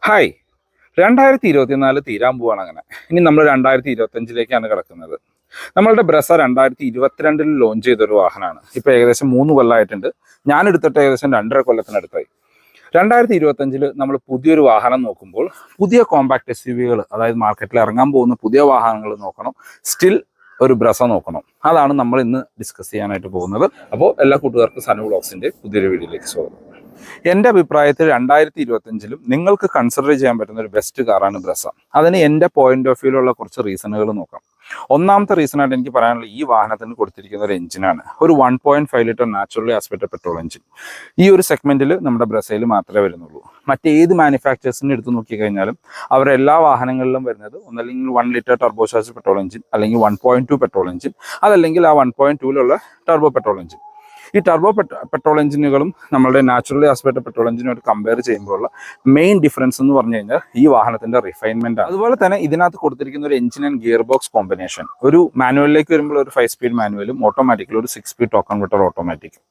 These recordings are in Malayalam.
ഹായ്. 2024 തീരാൻ പോവാണ്. അങ്ങനെ ഇനി നമ്മൾ 2025ലേക്കാണ് കിടക്കുന്നത്. നമ്മളുടെ ബ്രസ 2022 ലോഞ്ച് ചെയ്തൊരു വാഹനമാണ്. ഇപ്പോൾ ഏകദേശം 3 കൊല്ലമായിട്ടുണ്ട്. ഞാൻ എടുത്തിട്ട് ഏകദേശം 2.5 കൊല്ലത്തിനടുത്തായി. 2025 നമ്മൾ പുതിയൊരു വാഹനം നോക്കുമ്പോൾ പുതിയ കോമ്പാക്ട് SUV-കൾ, അതായത് മാർക്കറ്റിൽ ഇറങ്ങാൻ പോകുന്ന പുതിയ വാഹനങ്ങൾ നോക്കണം, സ്റ്റിൽ ഒരു ബ്രസ നോക്കണം. അതാണ് നമ്മൾ ഇന്ന് ഡിസ്കസ് ചെയ്യാനായിട്ട് പോകുന്നത്. അപ്പോൾ എല്ലാ കൂട്ടുകാർക്കും സനു വ്ളോഗ്സിൻ്റെ പുതിയൊരു വീഡിയോയിലേക്ക് സ്വാഗതം. എൻ്റെ അഭിപ്രായത്തിൽ 2025 നിങ്ങൾക്ക് കൺസിഡർ ചെയ്യാൻ പറ്റുന്ന ഒരു ബെസ്റ്റ് കാറാണ് ബ്രസ. അതിന് എൻ്റെ പോയിന്റ് ഓഫ് വ്യൂവിലുള്ള കുറച്ച് റീസണുകൾ നോക്കാം. ഒന്നാമത്തെ റീസണായിട്ട് എനിക്ക് പറയാനുള്ള ഈ വാഹനത്തിന് കൊടുത്തിരിക്കുന്ന ഒരു എഞ്ചിനാണ്. ഒരു 1.5 litre naturally aspirated petrol engine. ഈ ഒരു സെഗ്മെന്റിൽ നമ്മുടെ ബ്രസയിൽ മാത്രമേ വരുന്നുള്ളൂ. മറ്റേത് മാനുഫാക്ചേഴ്സിനെ എടുത്തു നോക്കിക്കഴിഞ്ഞാലും അവരുടെ എല്ലാ വാഹനങ്ങളിലും വരുന്നത് ഒന്നല്ലെങ്കിൽ 1 litre turbo charge petrol engine, അല്ലെങ്കിൽ 1.2 പെട്രോൾ എഞ്ചിൻ, അതല്ലെങ്കിൽ ആ 1.2 ടർബോ പെട്രോൾ എഞ്ചിൻ. ഈ ടർബോ പെട്രോൾ എഞ്ചിനുകളും നമ്മളുടെ നാച്ചുറലി ആസ്പെക്റ്റഡ് പെട്രോൾ എഞ്ചിനുമായിട്ട് കമ്പയർ ചെയ്യുമ്പോഴുള്ള മെയിൻ ഡിഫറൻസ് എന്ന് പറഞ്ഞു കഴിഞ്ഞാൽ ഈ വാഹനത്തിന്റെ റിഫൈൻമെന്റ് ആണ്. അതുപോലെ തന്നെ ഇതിനകത്ത് കൊടുത്തിരിക്കുന്ന ഒരു engine and gear box combination, ഒരു മാനുവലിലേക്ക് വരുമ്പോൾ ഒരു 5 സ്പീഡ് മാനുവലും ഓട്ടോമാറ്റിക്കലും ഒരു 6 സ്പീഡ് ടോക്ക് കൺവെർട്ടർ ഓട്ടോമാറ്റിക്കും.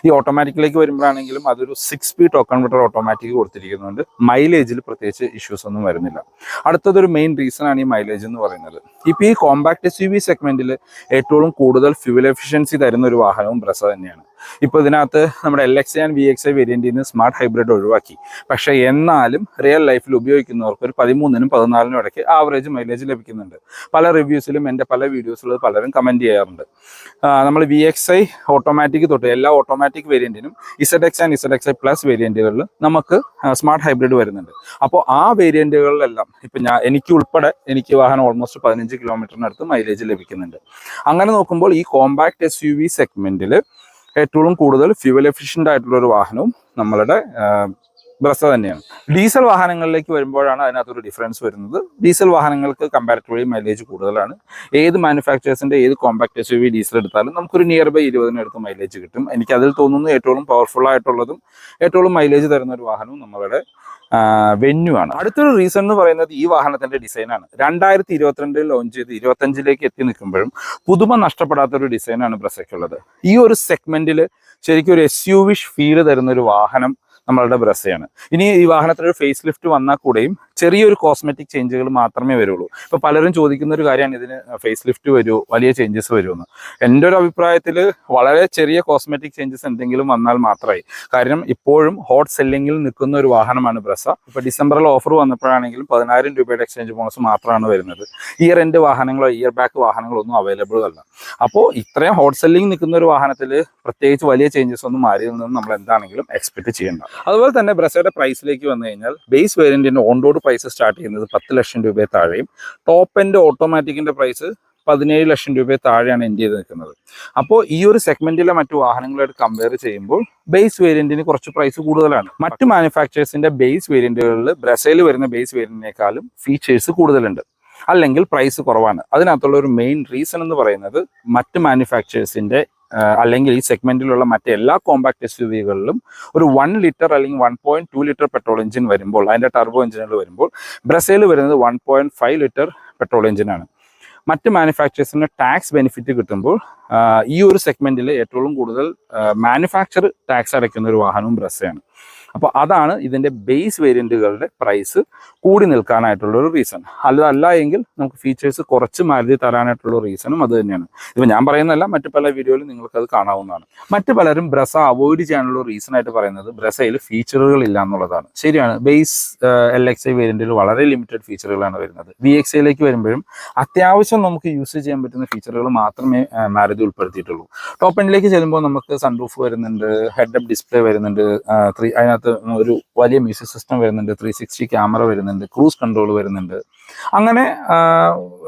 ഈ ഓട്ടോമാറ്റിക്കിലേക്ക് വരുമ്പോഴാണെങ്കിലും അതൊരു 6 സ്പീഡ് ടോക്ക് കൺവെർട്ടർ ഓട്ടോമാറ്റിക് കൊടുത്തിരിക്കുന്നതുകൊണ്ട് മൈലേജിൽ പ്രത്യേകിച്ച് ഇഷ്യൂസ് ഒന്നും വരുന്നില്ല. അടുത്തതൊരു മെയിൻ റീസൺ ആണ് ഈ മൈലേജ് എന്ന് പറയുന്നത്. ഇപ്പോൾ ഈ കോമ്പാക്ട് SUV സെഗ്മെന്റിൽ ഏറ്റവും കൂടുതൽ ഫ്യൂവൽ എഫിഷ്യൻസി തരുന്ന ഒരു വാഹനവും ബ്രസ തന്നെയാണ്. ഇപ്പോൾ ഇതിനകത്ത് നമ്മുടെ LXi ആൻഡ് VXi വേരിയന്റിൽ നിന്ന് സ്മാർട്ട് ഹൈബ്രിഡ് ഒഴിവാക്കി. പക്ഷേ എന്നാലും റിയൽ ലൈഫിൽ ഉപയോഗിക്കുന്നവർക്ക് ഒരു 13നും 14നും ഇടയ്ക്ക് ആവറേജ് മൈലേജ് ലഭിക്കുന്നുണ്ട്. പല റിവ്യൂസിലും എൻ്റെ പല വീഡിയോസിലും പലരും കമൻറ്റ് ചെയ്യാറുണ്ട്. നമ്മൾ VXi ഓട്ടോമാറ്റിക് തൊട്ട് എല്ലാ ഓട്ടോമാറ്റിക് വേരിയന്റിനും ZX ആൻഡ് ZXi പ്ലസ് വേരിയന്റുകളിൽ നമുക്ക് സ്മാർട്ട് ഹൈബ്രിഡ് വരുന്നുണ്ട്. അപ്പോൾ ആ വേരിയന്റുകളിലെല്ലാം ഇപ്പം എനിക്ക് ഉൾപ്പെടെ എനിക്ക് വാഹനം ഓൾമോസ്റ്റ് 15 കിലോമീറ്ററിനടുത്ത് മൈലേജ് ലഭിക്കുന്നുണ്ട്. അങ്ങനെ നോക്കുമ്പോൾ ഈ കോമ്പാക്ട് SUV സെഗ്മെന്റിൽ ഏറ്റവും കൂടുതൽ ഫ്യൂവൽ എഫിഷ്യൻ്റ് ആയിട്ടുള്ള ഒരു വാഹനവും നമ്മളുടെ ബ്രസ തന്നെയാണ്. ഡീസൽ വാഹനങ്ങളിലേക്ക് വരുമ്പോഴാണ് അതിനകത്തൊരു ഡിഫറൻസ് വരുന്നത്. ഡീസൽ വാഹനങ്ങൾക്ക് കമ്പാരിറ്റീവ്ലി മൈലേജ് കൂടുതലാണ്. ഏത് മാനുഫാക്ചേഴ്സിൻ്റെ ഏത് കോമ്പാക്ട് SUV ഡീസൽ എടുത്താലും നമുക്കൊരു നിയർ ബൈ 20-ന് മൈലേജ് കിട്ടും. എനിക്കതിൽ തോന്നുന്നു ഏറ്റവും പവർഫുൾ ആയിട്ടുള്ളതും ഏറ്റവും മൈലേജ് തരുന്ന ഒരു വാഹനവും നമ്മളുടെ വെന്യൂ ആണ്. അടുത്തൊരു റീസൺ എന്ന് പറയുന്നത് ഈ വാഹനത്തിന്റെ ഡിസൈനാണ്. 2022 ലോഞ്ച് ചെയ്ത് 2025 എത്തി നിൽക്കുമ്പോഴും പുതുമ നഷ്ടപ്പെടാത്തൊരു ഡിസൈനാണ് ബ്രസയ്ക്കുള്ളത്. ഈ ഒരു സെഗ്മെന്റിൽ ശരിക്കും ഒരു SUV ഫീൽ തരുന്ന ഒരു വാഹനം നമ്മളുടെ ബ്രസയാണ്. ഇനി ഈ വാഹനത്തിന് ഒരു ഫേസ് ലിഫ്റ്റ് വന്നാൽ കൂടെയും ചെറിയൊരു കോസ്മെറ്റിക് ചേഞ്ചുകൾ മാത്രമേ വരുള്ളൂ. ഇപ്പോൾ പലരും ചോദിക്കുന്ന ഒരു കാര്യമാണ്, ഇതിന് ഫേസ് ലിഫ്റ്റ് വരുമോ, വലിയ ചേഞ്ചസ് വരുമെന്ന്. എൻ്റെ ഒരു അഭിപ്രായത്തിൽ വളരെ ചെറിയ കോസ്മെറ്റിക് ചേഞ്ചസ് എന്തെങ്കിലും വന്നാൽ മാത്രമായി. കാരണം ഇപ്പോഴും ഹോട്ട് സെല്ലിങ്ങിൽ നിൽക്കുന്ന ഒരു വാഹനമാണ് ബ്രസ. ഇപ്പോൾ ഡിസംബറിൽ ഓഫർ വന്നപ്പോഴാണെങ്കിലും 10,000 രൂപയുടെ എക്സ്ചേഞ്ച് ബോണസ് മാത്രമാണ് വരുന്നത്. ഇയർ എൻഡ് വാഹനങ്ങളോ ഇയർ ബാക്ക് വാഹനങ്ങളോ ഒന്നും അവൈലബിൾ അല്ല. അപ്പോൾ ഇത്രയും ഹോട്ട് സെല്ലിംഗ് നിൽക്കുന്ന ഒരു വാഹനത്തിൽ പ്രത്യേകിച്ച് വലിയ ചേഞ്ചസ് ഒന്നും മാറിയിൽ നിന്ന് നമ്മൾ എന്താണെങ്കിലും എക്സ്പെക്ട് ചെയ്യേണ്ട. അതുപോലെ തന്നെ ബ്രസയുടെ പ്രൈസിലേക്ക് വന്നു കഴിഞ്ഞാൽ ബേസ് വേരിയന്റിന്റെ ഓൺ റോഡ് പ്രൈസ് സ്റ്റാർട്ട് ചെയ്യുന്നത് 10 ലക്ഷം രൂപയെ താഴെയും ടോപ്പ് എൻഡ് ഓട്ടോമാറ്റിക്കിന്റെ പ്രൈസ് 17 ലക്ഷം രൂപയെ താഴെയാണ് ഇന്ത്യയിൽ നിൽക്കുന്നത്. അപ്പോൾ ഈ ഒരു സെഗ്മെന്റിലെ മറ്റു വാഹനങ്ങളായിട്ട് കമ്പയർ ചെയ്യുമ്പോൾ ബേസ് വേരിയന്റിന് കുറച്ച് പ്രൈസ് കൂടുതലാണ്. മറ്റു മാനുഫാക്ചേഴ്സിന്റെ ബേസ് വേരിയന്റുകളിൽ ബ്രസയിൽ വരുന്ന ബേസ് വേരിയന്റിനേക്കാളും ഫീച്ചേഴ്സ് കൂടുതലുണ്ട്, അല്ലെങ്കിൽ പ്രൈസ് കുറവാണ്. അതിനകത്തുള്ള ഒരു മെയിൻ റീസൺ എന്ന് പറയുന്നത് മറ്റ് മാനുഫാക്ചേഴ്സിന്റെ അല്ലെങ്കിൽ ഈ സെഗ്മെന്റിലുള്ള മറ്റെല്ലാ കോമ്പാക്ട് SUV-കളിലും ഒരു 1 ലിറ്റർ അല്ലെങ്കിൽ 1.2 ലിറ്റർ പെട്രോൾ എഞ്ചിൻ വരുമ്പോൾ, അതിൻ്റെ ടർബോ എഞ്ചിനുകൾ വരുമ്പോൾ ബ്രസയിൽ വരുന്നത് 1.5 ലിറ്റർ പെട്രോൾ എഞ്ചിനാണ്. മറ്റ് മാനുഫാക്ചേഴ്സിന് ടാക്സ് ബെനിഫിറ്റ് കിട്ടുമ്പോൾ ഈ ഒരു സെഗ്മെന്റിൽ ഏറ്റവും കൂടുതൽ മാനുഫാക്ചർ ടാക്സ് അടയ്ക്കുന്ന ഒരു വാഹനവും ബ്രസയാണ്. അപ്പോൾ അതാണ് ഇതിൻ്റെ ബേസ് വേരിയന്റുകളുടെ പ്രൈസ് കൂടി നിൽക്കാനായിട്ടുള്ള ഒരു റീസൺ. അല്ല എങ്കിൽ നമുക്ക് ഫീച്ചേഴ്സ് കുറച്ച് മാരുതി തരാനായിട്ടുള്ള റീസണും അത് തന്നെയാണ്. ഇപ്പോൾ ഞാൻ പറയുന്നതല്ല, മറ്റു പല വീഡിയോയിലും നിങ്ങൾക്കത് കാണാവുന്നതാണ്. മറ്റു പലരും ബ്രസ അവോയ്ഡ് ചെയ്യാനുള്ള റീസൺ ആയിട്ട് പറയുന്നത് ബ്രസയിൽ ഫീച്ചറുകൾ ഇല്ല എന്നുള്ളതാണ്. ശരിയാണ്, ബേസ് LXi വേരിയന്റിൽ വളരെ ലിമിറ്റഡ് ഫീച്ചറുകളാണ് വരുന്നത്. VXiയിലേക്ക് വരുമ്പോഴും അത്യാവശ്യം നമുക്ക് യൂസ് ചെയ്യാൻ പറ്റുന്ന ഫീച്ചറുകൾ മാത്രമേ മാരുതി ഉൾപ്പെടുത്തിയിട്ടുള്ളൂ. ടോപ്പ് എൻഡിലേക്ക് ചെല്ലുമ്പോൾ നമുക്ക് സൺറൂഫ് വരുന്നുണ്ട്, ഹെഡ് അപ്പ് ഡിസ്പ്ലേ വരുന്നുണ്ട്, അതിനകത്ത് ഒരു വലിയ മ്യൂസിക് സിസ്റ്റം വരുന്നുണ്ട്, 360 ക്യാമറ വരുന്നുണ്ട്, ക്രൂസ് കൺട്രോൾ വരുന്നുണ്ട്. അങ്ങനെ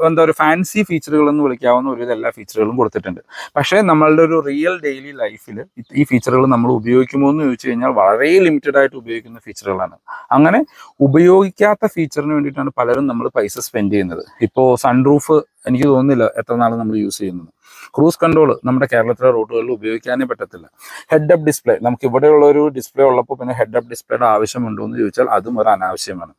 എന്താ ഒരു ഫാൻസി ഫീച്ചറുകൾ എന്ന് വിളിക്കാവുന്ന ഒരു എല്ലാ ഫീച്ചറുകളും കൊടുത്തിട്ടുണ്ട്. പക്ഷേ നമ്മളുടെ ഒരു റിയൽ ഡെയിലി ലൈഫിൽ ഈ ഫീച്ചറുകൾ നമ്മൾ ഉപയോഗിക്കുമോ എന്ന് ചോദിച്ചു കഴിഞ്ഞാൽ വളരെ ലിമിറ്റഡ് ആയിട്ട് ഉപയോഗിക്കുന്ന ഫീച്ചറുകളാണ്. അങ്ങനെ ഉപയോഗിക്കാത്ത ഫീച്ചറിന് വേണ്ടിയിട്ടാണ് പലരും നമ്മൾ പൈസ സ്പെൻഡ് ചെയ്യുന്നത്. ഇപ്പോൾ സൺറൂഫ് എനിക്ക് തോന്നുന്നില്ല എത്ര നാൾ നമ്മൾ യൂസ് ചെയ്യുന്നത്. ക്രൂസ് കൺട്രോൾ നമ്മുടെ കേരളത്തിലെ റോഡുകളിൽ ഉപയോഗിക്കാനേ പറ്റത്തില്ല. ഹെഡ് അപ്പ് ഡിസ്പ്ലേ, നമുക്ക് ഇവിടെയുള്ള ഒരു ഡിസ്പ്ലേ ഉള്ളപ്പോൾ പിന്നെ ഹെഡ് അപ്പ് ഡിസ്പ്ലേയുടെ ആവശ്യമുണ്ടോ എന്ന് ചോദിച്ചാൽ അതും ഒരു അനാവശ്യമാണ്.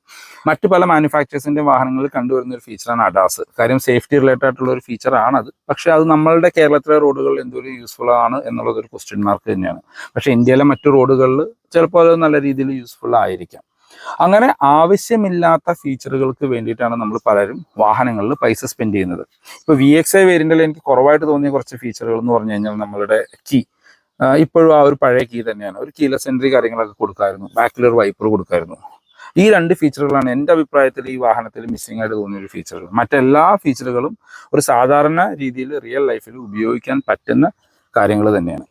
മറ്റു പല മാനുഫാക്ചേഴ്സിൻ്റെ വാഹനങ്ങളിൽ കണ്ടുവരുന്ന ഒരു ഫീച്ചറാണ് അഡാസ്. കാര്യം സേഫ്റ്റി റിലേറ്റഡ് ആയിട്ടുള്ള ഒരു ഫീച്ചറാണത്. പക്ഷേ അത് നമ്മളുടെ കേരളത്തിലെ റോഡുകളിൽ എന്തൊരു യൂസ്ഫുൾ ആണ് എന്നുള്ളതൊരു ക്വസ്റ്റ്യൻ മാർക്ക് തന്നെയാണ്. പക്ഷേ ഇന്ത്യയിലെ മറ്റു റോഡുകളിൽ ചിലപ്പോൾ അത് നല്ല രീതിയിൽ യൂസ്ഫുൾ ആയിരിക്കാം. അങ്ങനെ ആവശ്യമില്ലാത്ത ഫീച്ചറുകൾക്ക് വേണ്ടിയിട്ടാണ് നമ്മൾ പലരും വാഹനങ്ങളിൽ പൈസ സ്പെൻഡ് ചെയ്യുന്നത്. ഇപ്പോൾ VXi വേരിയന്റിൽ എനിക്ക് കുറവായിട്ട് തോന്നിയ കുറച്ച് ഫീച്ചറുകൾ എന്ന് പറഞ്ഞു കഴിഞ്ഞാൽ നമ്മളുടെ കീ ഇപ്പോഴും ആ ഒരു പഴയ കീ തന്നെയാണ്. ഒരു കീലെസ് എൻട്രി കാര്യങ്ങളൊക്കെ കൊടുക്കായിരുന്നു, ബാക്കിലൊരു വൈപ്പർ കൊടുക്കായിരുന്നു. ഈ 2 ഫീച്ചറുകളാണ് എൻ്റെ അഭിപ്രായത്തിൽ ഈ വാഹനത്തിൽ മിസ്സിംഗ് ആയിട്ട് തോന്നിയ ഒരു ഫീച്ചറുകൾ. മറ്റെല്ലാ ഫീച്ചറുകളും ഒരു സാധാരണ രീതിയിൽ റിയൽ ലൈഫിൽ ഉപയോഗിക്കാൻ പറ്റുന്ന കാര്യങ്ങൾ തന്നെയാണ്.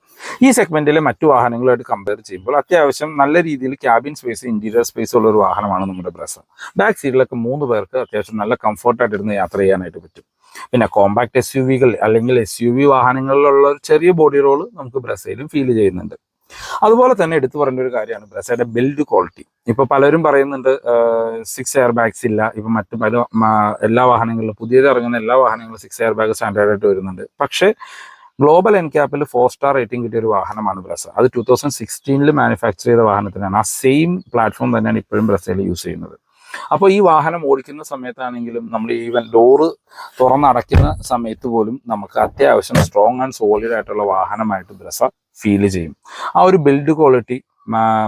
ഈ സെഗ്മെന്റിലെ മറ്റു വാഹനങ്ങളുമായിട്ട് കമ്പയർ ചെയ്യുമ്പോൾ അത്യാവശ്യം നല്ല രീതിയിൽ ക്യാബിൻ സ്പേസ്, ഇന്റീരിയർ സ്പേസ് ഉള്ള ഒരു വാഹനമാണ് നമ്മുടെ ബ്രസ. ബാക്ക് സീറ്റിലൊക്കെ 3 പേർക്ക് അത്യാവശ്യം നല്ല കംഫർട്ടായിട്ട് ഇരുന്ന് യാത്ര ചെയ്യാനായിട്ട് പറ്റും. പിന്നെ കോമ്പാക്ട് SUV-കൾ അല്ലെങ്കിൽ SUV വാഹനങ്ങളിലുള്ള ഒരു ചെറിയ ബോഡി റോള് നമുക്ക് ബ്രസയിലും ഫീൽ ചെയ്യുന്നുണ്ട്. അതുപോലെ തന്നെ എടുത്തു പറയേണ്ട ഒരു കാര്യമാണ് ബ്രസയുടെ ബിൽഡ് ക്വാളിറ്റി. ഇപ്പൊ പലരും പറയുന്നുണ്ട് 6 എയർ ബാഗ്സ് ഇല്ല. ഇപ്പൊ മറ്റു പല എല്ലാ വാഹനങ്ങളിലും പുതിയത് ഇറങ്ങുന്ന എല്ലാ വാഹനങ്ങളും 6 എയർ ബാഗ് സ്റ്റാൻഡേർഡ് ആയിട്ട് വരുന്നുണ്ട്. പക്ഷേ ഗ്ലോബൽ NCAP-ൽ 4 സ്റ്റാർ റേറ്റിംഗ് കിട്ടിയ ഒരു വാഹനമാണ് ബ്രസ. അത് 2016 മാനുഫാക്ചർ ചെയ്ത വാഹനത്തിനാണ്. ആ സെയിം പ്ലാറ്റ്ഫോം തന്നെയാണ് ഇപ്പോഴും ബ്രസയിൽ യൂസ് ചെയ്യുന്നത്. അപ്പോൾ ഈ വാഹനം ഓടിക്കുന്ന സമയത്താണെങ്കിലും നമ്മൾ ഈവൻ ഡോറ് തുറന്നടയ്ക്കുന്ന സമയത്ത് പോലും നമുക്ക് അത്യാവശ്യം സ്ട്രോങ് ആൻഡ് സോളിഡ് ആയിട്ടുള്ള വാഹനമായിട്ട് ബ്രസ ഫീൽ ചെയ്യും. ആ ഒരു ബിൽഡ് ക്വാളിറ്റി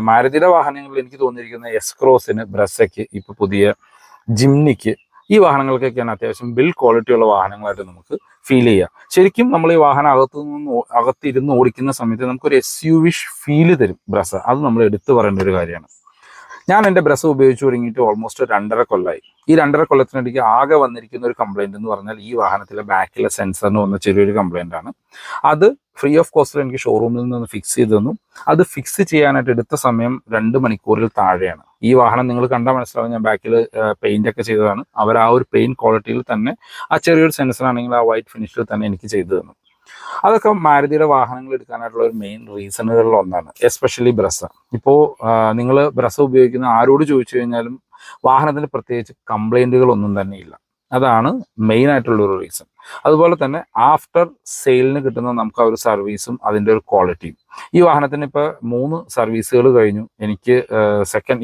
മാരുതിയുടെ വാഹനങ്ങളിൽ എനിക്ക് തോന്നിയിരിക്കുന്ന S-Crossന്, ബ്രസയ്ക്ക്, ഇപ്പോൾ പുതിയ ജിംനിക്ക്, ഈ വാഹനങ്ങൾക്കൊക്കെയാണ് അത്യാവശ്യം ബിൽഡ് ക്വാളിറ്റി ഉള്ള വാഹനങ്ങളായിട്ട് നമുക്ക് ഫീൽ ചെയ്യുക. ശരിക്കും നമ്മൾ ഈ വാഹനം അകത്തിരുന്ന് ഓടിക്കുന്ന സമയത്ത് നമുക്കൊരു SUV ഫീല് തരും ബ്രസ. അത് നമ്മൾ എടുത്തു പറയേണ്ട ഒരു കാര്യമാണ്. ഞാൻ എൻ്റെ ബ്രസ ഉപയോഗിച്ച് തുടങ്ങിയിട്ട് ഓൾമോസ്റ്റ് 2.5 കൊല്ലമായി. ഈ 2.5 കൊല്ലത്തിനിടയ്ക്ക് ആകെ വന്നിരിക്കുന്ന ഒരു കംപ്ലൈൻറ്റ് എന്ന് പറഞ്ഞാൽ ഈ വാഹനത്തിലെ ബാക്കിലെ സെൻസറിന് വന്ന ചെറിയൊരു കംപ്ലൈൻ്റ് ആണ്. അത് ഫ്രീ ഓഫ് കോസ്റ്റിൽ എനിക്ക് ഷോറൂമിൽ നിന്ന് ഫിക്സ് ചെയ്തു തന്നു. അത് ഫിക്സ് ചെയ്യാനായിട്ട് എടുത്ത സമയം 2 മണിക്കൂറിൽ താഴെയാണ്. ഈ വാഹനം നിങ്ങൾ കണ്ടാൽ മനസ്സിലാവും, ഞാൻ ബാക്കിൽ പെയിന്റ് ഒക്കെ ചെയ്തതാണ്. അവർ ആ ഒരു പെയിന്റ് ക്വാളിറ്റിയിൽ തന്നെ ആ ചെറിയൊരു സെൻസർ ആണെങ്കിൽ ആ വൈറ്റ് ഫിനിഷിൽ തന്നെ എനിക്ക് ചെയ്തു തന്നു. അതൊക്കെ മാരുതിയുടെ വാഹനങ്ങൾ എടുക്കാനായിട്ടുള്ള ഒരു മെയിൻ റീസണുകളിൽ ഒന്നാണ്, എസ്പെഷ്യലി ബ്രസ. ഇപ്പോൾ നിങ്ങൾ ബ്രസ ഉപയോഗിക്കുന്ന ആരോട് ചോദിച്ചു കഴിഞ്ഞാലും വാഹനത്തിന് പ്രത്യേകിച്ച് കംപ്ലൈൻറ്റുകളൊന്നും തന്നെ ഇല്ല. അതാണ് മെയിൻ ആയിട്ടുള്ളൊരു റീസൺ. അതുപോലെ തന്നെ ആഫ്റ്റർ സെയിലിന് കിട്ടുന്ന നമുക്ക് ആ ഒരു സർവീസും അതിൻ്റെ ഒരു ക്വാളിറ്റിയും. ഈ വാഹനത്തിന് ഇപ്പോൾ 3 സർവീസുകൾ കഴിഞ്ഞു. എനിക്ക്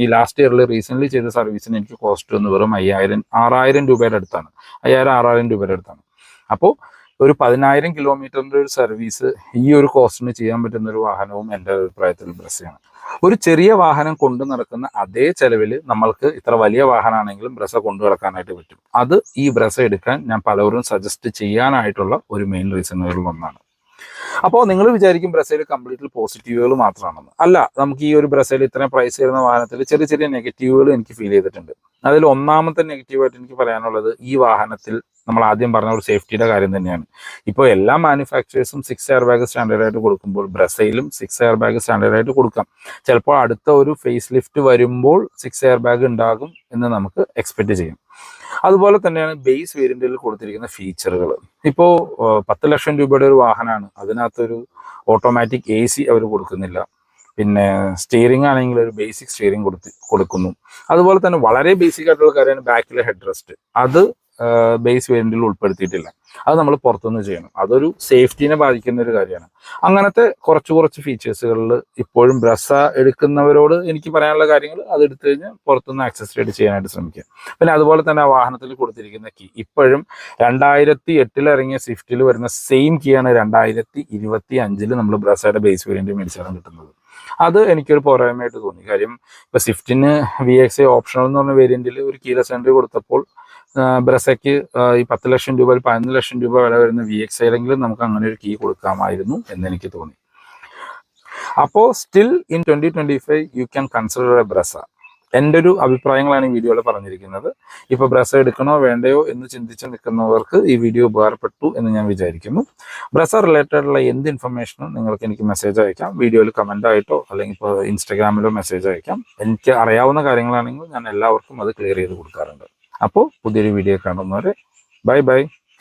ഈ ലാസ്റ്റ് ഇയറിൽ റീസെൻ്റ്ലി ചെയ്ത സർവീസിന് എനിക്ക് കോസ്റ്റ് വന്ന് വെറും 6,000 രൂപയുടെ അടുത്താണ്. 5,000-6,000 രൂപയുടെ അടുത്താണ്. അപ്പോൾ ഒരു 10,000 കിലോമീറ്ററിൻ്റെ ഒരു സർവീസ് ഈ ഒരു കോസ്റ്റിന് ചെയ്യാൻ പറ്റുന്ന ഒരു വാഹനവും എൻ്റെ അഭിപ്രായത്തിൽ ബ്രസയാണ്. ഒരു ചെറിയ വാഹനം കൊണ്ടു നടക്കുന്ന അതേ ചെലവിൽ നമ്മൾക്ക് ഇത്ര വലിയ വാഹനമാണെങ്കിലും ബ്രസ കൊണ്ടു നടക്കാനായിട്ട് പറ്റും. അത് ഈ ബ്രസ എടുക്കാൻ ഞാൻ പലവരും സജസ്റ്റ് ചെയ്യാനായിട്ടുള്ള ഒരു മെയിൻ റീസണുകളിൽ ഒന്നാണ്. അപ്പോൾ നിങ്ങൾ വിചാരിക്കും ബ്രസയിൽ കംപ്ലീറ്റ്ലി പോസിറ്റീവുകൾ മാത്രമാണെന്ന്. അല്ല, നമുക്ക് ഈ ഒരു ബ്രസയിൽ ഇത്രയും പ്രൈസ് വരുന്ന വാഹനത്തിൽ ചെറിയ ചെറിയ നെഗറ്റീവുകൾ എനിക്ക് ഫീൽ ചെയ്തിട്ടുണ്ട്. അതിൽ ഒന്നാമത്തെ നെഗറ്റീവായിട്ട് എനിക്ക് പറയാനുള്ളത് ഈ വാഹനത്തിൽ നമ്മൾ ആദ്യം പറഞ്ഞ ഒരു സേഫ്റ്റിയുടെ കാര്യം തന്നെയാണ്. ഇപ്പോൾ എല്ലാ മാനുഫാക്ചറേഴ്സും 6 എയർ ബാഗ് സ്റ്റാൻഡേർഡായിട്ട് കൊടുക്കുമ്പോൾ ബ്രസയിലും 6 എയർ ബാഗ് സ്റ്റാൻഡേർഡായിട്ട് കൊടുക്കാം. ചിലപ്പോൾ അടുത്ത ഒരു ഫേസ് ലിഫ്റ്റ് വരുമ്പോൾ 6 എയർ ബാഗ് ഉണ്ടാകും എന്ന് നമുക്ക് എക്സ്പെക്റ്റ് ചെയ്യാം. അതുപോലെ തന്നെയാണ് ബേസ് വേരിയന്റിൽ കൊടുത്തിരിക്കുന്ന ഫീച്ചറുകൾ. ഇപ്പോൾ 10 ലക്ഷം രൂപയുടെ ഒരു വാഹനമാണ്, അതിനകത്തൊരു ഓട്ടോമാറ്റിക് AC അവർ കൊടുക്കുന്നില്ല. പിന്നെ സ്റ്റിയറിംഗ് ആണെങ്കിൽ ഒരു ബേസിക് സ്റ്റിയറിംഗ് കൊടുക്കുന്നു. അതുപോലെ തന്നെ വളരെ ബേസിക് ആയിട്ടുള്ള കാര്യമാണ് ബാക്കിലെ ഹെഡ് റെസ്റ്റ്. അത് ബേസ് വേരിയന്റിൽ ഉൾപ്പെടുത്തിയിട്ടില്ല. അത് നമ്മൾ പുറത്തുനിന്ന് ചെയ്യണം. അതൊരു സേഫ്റ്റിനെ ബാധിക്കുന്ന ഒരു കാര്യമാണ്. അങ്ങനത്തെ കുറച്ച് ഫീച്ചേഴ്സുകളിൽ ഇപ്പോഴും ബ്രസ എടുക്കുന്നവരോട് എനിക്ക് പറയാനുള്ള കാര്യങ്ങൾ അത് എടുത്തു കഴിഞ്ഞാൽ പുറത്തുനിന്ന് ആക്സസറൈഡ് ചെയ്യാനായിട്ട് ശ്രമിക്കുക. പിന്നെ അതുപോലെ തന്നെ ആ വാഹനത്തിൽ കൊടുത്തിരിക്കുന്ന കീ ഇപ്പോഴും 2008 ഇറങ്ങിയ സ്വിഫ്റ്റിൽ വരുന്ന സെയിം കീ ആണ് 2025 നമ്മൾ ബ്രസയുടെ ബേസ് വേരിയന്റ് മേടിച്ചാലും കിട്ടുന്നത്. അത് എനിക്കൊരു പോരായ്മയായിട്ട് തോന്നി. കാര്യം ഇപ്പോൾ സ്വിഫ്റ്റിന് VXi ഓപ്ഷണൽ എന്ന് പറഞ്ഞ വേരിയന്റിൽ ഒരു കീലെസ് എൻട്രി കൊടുത്തപ്പോൾ ബ്രസയ്ക്ക് ഈ 10 ലക്ഷം രൂപ 11 ലക്ഷം രൂപ വില വരുന്ന VXiയിലെങ്കിലും നമുക്ക് അങ്ങനെ ഒരു കീ കൊടുക്കാമായിരുന്നു എന്ന് എനിക്ക് തോന്നി. അപ്പോൾ still in 2025 you can consider A Brezza. എൻ്റെ ഒരു അഭിപ്രായങ്ങളാണ് ഈ വീഡിയോയിൽ പറഞ്ഞിരിക്കുന്നത്. ഇപ്പോൾ ബ്രസ എടുക്കണോ വേണ്ടയോ എന്ന് ചിന്തിച്ച് നിൽക്കുന്നവർക്ക് ഈ വീഡിയോ ഉപകാരപ്പെട്ടു എന്ന് ഞാൻ വിചാരിക്കുന്നു. ബ്രസ റിലേറ്റഡുള്ള എന്ത് ഇൻഫർമേഷനും നിങ്ങൾക്ക് എനിക്ക് മെസ്സേജ് അയക്കാം. വീഡിയോയിൽ കമൻ്റ് ആയിട്ടോ അല്ലെങ്കിൽ ഇപ്പോൾ ഇൻസ്റ്റാഗ്രാമിലോ മെസ്സേജ് അയക്കാം. എനിക്ക് അറിയാവുന്ന കാര്യങ്ങളാണെങ്കിൽ ഞാൻ എല്ലാവർക്കും അത് ക്ലിയർ ചെയ്ത് കൊടുക്കാറുണ്ട്. അപ്പോൾ പുതിയൊരു വീഡിയോ കാണുന്നവരെ ബൈ.